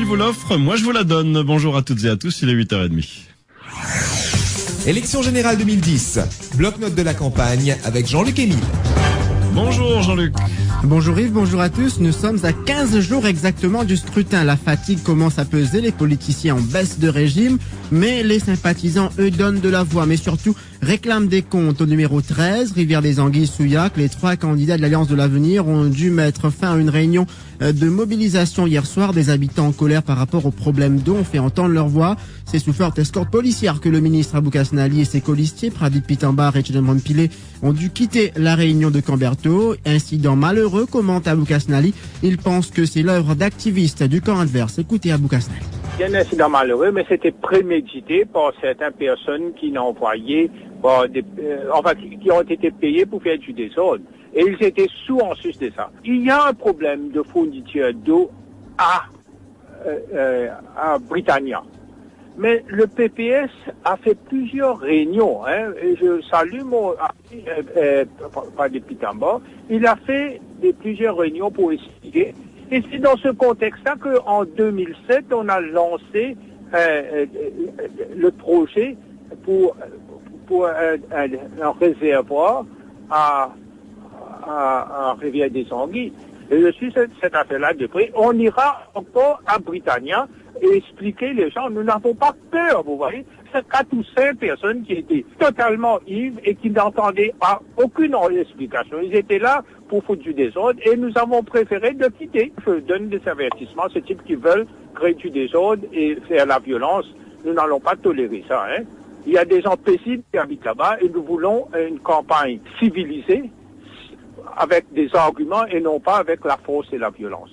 vous l'offre, moi je vous la donne. Bonjour à toutes et à tous, il est 8h30. Élection générale 2010, bloc-notes de la campagne avec Jean-Luc Émile. Bonjour Jean-Luc. Bonjour Yves, bonjour à tous. Nous sommes à 15 jours exactement du scrutin. La fatigue commence à peser, les politiciens en baisse de régime, mais les sympathisants, eux, donnent de la voix, mais surtout réclament des comptes. Au numéro 13, Rivière-des-Anguilles-Souillac, les 3 candidats de l'Alliance de l'Avenir ont dû mettre fin à une réunion de mobilisation hier soir. Des habitants en colère par rapport aux problèmes d'eau ont fait entendre leur voix. C'est sous forte escorte policière que le ministre Abou Kasnali et ses colistiers, Pradip Pitambar et Tchedemran Pile, ont dû quitter la réunion de Camberto. Incident malheureux, commente Abou Kasnali. Il pense que c'est l'œuvre d'activistes du camp adverse. Écoutez Abou Kasnali. Il y a un incident malheureux, mais c'était prémédité par certaines personnes qui n'ont envoyé, qui ont été payées pour faire du désordre. Et ils étaient sous en sus de ça. Il y a un problème de fourniture d'eau à Britannia. Mais le PPS a fait plusieurs réunions. Et je salue mon ami Pradip Pitambar. Il a fait plusieurs réunions pour expliquer. Et c'est dans ce contexte-là qu'en 2007, on a lancé le projet pour un réservoir à Rivière-des-Anguilles. Et je suis cette affaire-là de près. On ira encore à Britannia et expliquer les gens. Nous n'avons pas peur, vous voyez. C'est 4 ou 5 personnes qui étaient totalement ivres et qui n'entendaient aucune explication. Ils étaient là pour foutre du désordre et nous avons préféré de quitter. Je donne des avertissements à ce type qui veulent créer du désordre et faire la violence. Nous n'allons pas tolérer ça. Il y a des gens paisibles qui habitent là-bas et nous voulons une campagne civilisée avec des arguments et non pas avec la force et la violence.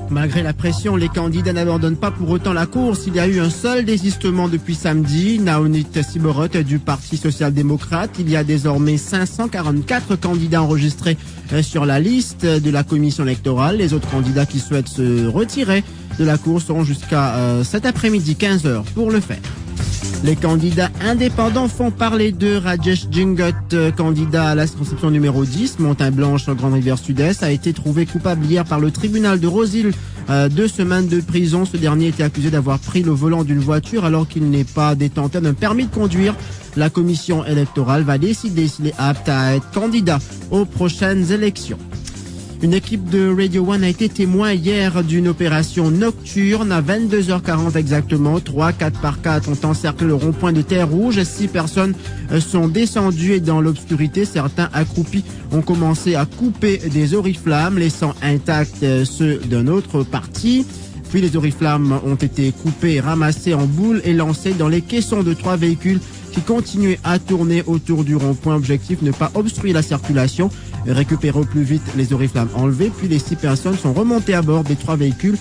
Malgré la pression, les candidats n'abandonnent pas pour autant la course. Il y a eu un seul désistement depuis samedi, Naonit Siborot du Parti social-démocrate. Il y a désormais 544 candidats enregistrés sur la liste de la commission électorale. Les autres candidats qui souhaitent se retirer de la course auront jusqu'à cet après-midi 15h pour le faire. Les candidats indépendants font parler de Rajesh Jingot, candidat à la circonscription numéro 10, Montagne-Blanche, Grande-Rivière Sud-Est, a été trouvé coupable hier par le tribunal de Roseville. 2 semaines de prison. Ce dernier était accusé d'avoir pris le volant d'une voiture alors qu'il n'est pas détenteur d'un permis de conduire. La commission électorale va décider s'il est apte à être candidat aux prochaines élections. Une équipe de Radio One a été témoin hier d'une opération nocturne à 22h40 exactement. 3 4x4 ont encerclé le rond-point de Terre Rouge. 6 personnes sont descendues et dans l'obscurité, certains accroupis ont commencé à couper des oriflammes, laissant intacts ceux d'un autre parti. Puis les oriflammes ont été coupés, ramassés en boule et lancés dans les caissons de 3 véhicules qui continuaient à tourner autour du rond-point. Objectif, ne pas obstruer la circulation, récupérer au plus vite les oriflammes enlevées. Puis les 6 personnes sont remontées à bord des 3 véhicules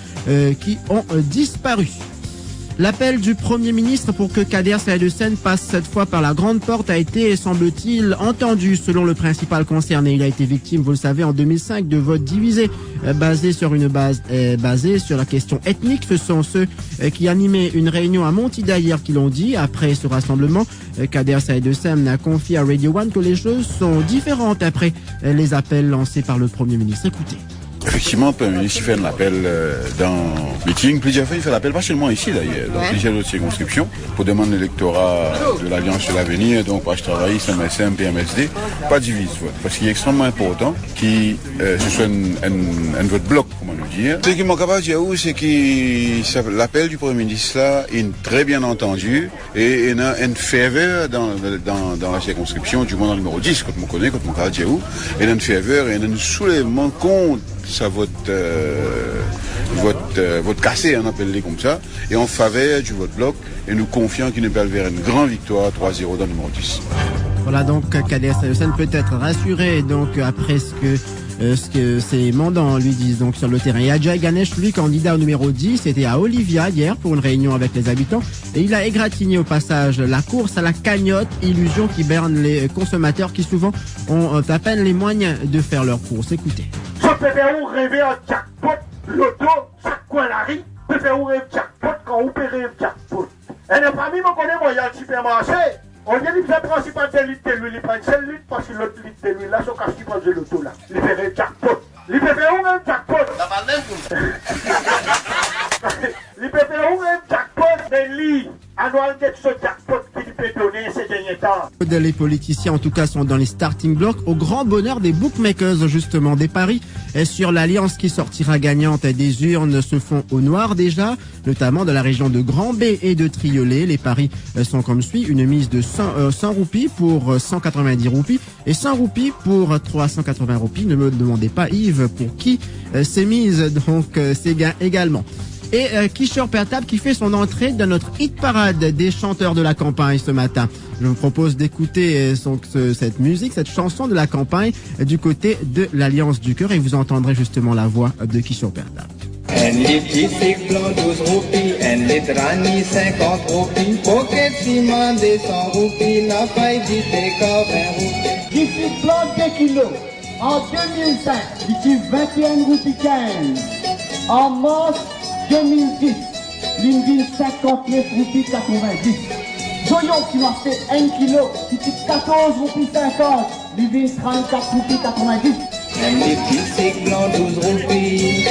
qui ont disparu. L'appel du Premier ministre pour que Kader Saïed Hussein passe cette fois par la grande porte a été, semble-t-il, entendu selon le principal concerné. Il a été victime, vous le savez, en 2005 de votes divisés basés sur la question ethnique. Ce sont ceux qui animaient une réunion à Montida hier qui l'ont dit. Après ce rassemblement, Kader Saïed Hussein a confié à Radio One que les choses sont différentes après les appels lancés par le Premier ministre. Écoutez. Effectivement, le Premier ministre fait un appel dans le meeting. Plusieurs fois, il fait l'appel, pas seulement ici d'ailleurs, dans plusieurs autres circonscriptions, pour demander l'électorat de l'Alliance sur l'avenir, donc pour travailler, SMSM, PMSD, pas divise vote. Parce qu'il est extrêmement important que ce soit un vote bloc, comment le dire. Ce qui m'en capable de dire, c'est que l'appel du Premier ministre là est très bien entendu et il y a une ferveur dans la circonscription, du moins dans le numéro 10, quand on connaît, quand on capable de dire, il y a une ferveur et il y a un soulèvement contre ça vote cassé, on appelle-les comme ça, et en faveur du vote bloc, et nous confions qu'il nous peut vers une grande victoire 3-0 dans le numéro 10. Voilà donc Kader Saïed Hussein peut être rassuré donc après ce que ses mandants lui disent donc sur le terrain. Et Ajay Ganesh, lui, candidat au numéro 10, était à Olivia hier pour une réunion avec les habitants et il a égratigné au passage la course à la cagnotte, illusion qui berne les consommateurs qui souvent ont à peine les moyens de faire leur course. Écoutez. Je préfère rêver un jackpot, loto, chaque coin la rue, préfère rêver jackpot quand vous payez jackpot. Et les familles me connaissent, moi, il y a un supermarché. On dit qu'il fait principal de litre de l'huile, il prend 5 litres parce que l'autre litre de l'huile, là, c'est quand il prend de l'auto, là. Il fait un jackpot. Il fait un jackpot. Les politiciens, en tout cas, sont dans les starting blocks au grand bonheur des bookmakers, justement. Des paris sur l'alliance qui sortira gagnante des urnes se font au noir déjà, notamment dans la région de Grand-B et de Triolet. Les paris sont comme suit. Une mise de 100 roupies pour 190 roupies et 100 roupies pour 380 roupies. Ne me demandez pas, Yves, pour qui c'est mise, donc c'est gain également. Et Kishore Pertab qui fait son entrée dans notre hit parade des chanteurs de la campagne ce matin. Je vous propose d'écouter cette musique, cette chanson de la campagne du côté de l'Alliance du Cœur et vous entendrez justement la voix de Kishore Pertab. En les petits blancs 12 roupies, en les dranis 50 roupies, pocket ciment des 100 roupies, n'a pas évité qu'à 20 roupies. Disciple blanc 2 kilos, en 2005, liquide 21 roupies 15. En mars 2010, l'Indine 59 roupies 90. Joyon qui m'a fait 1 kilo, liquide 14 roupies 50, l'Indine 34 roupies 90. En les petits blancs 12 roupies.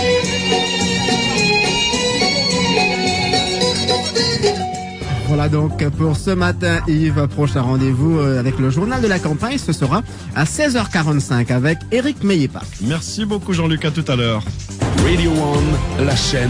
Voilà donc pour ce matin, Yves. Prochain rendez-vous avec le journal de la campagne, ce sera à 16h45 avec Éric Meillet-Pac. Merci beaucoup Jean-Luc, à tout à l'heure. Radio One, la chaîne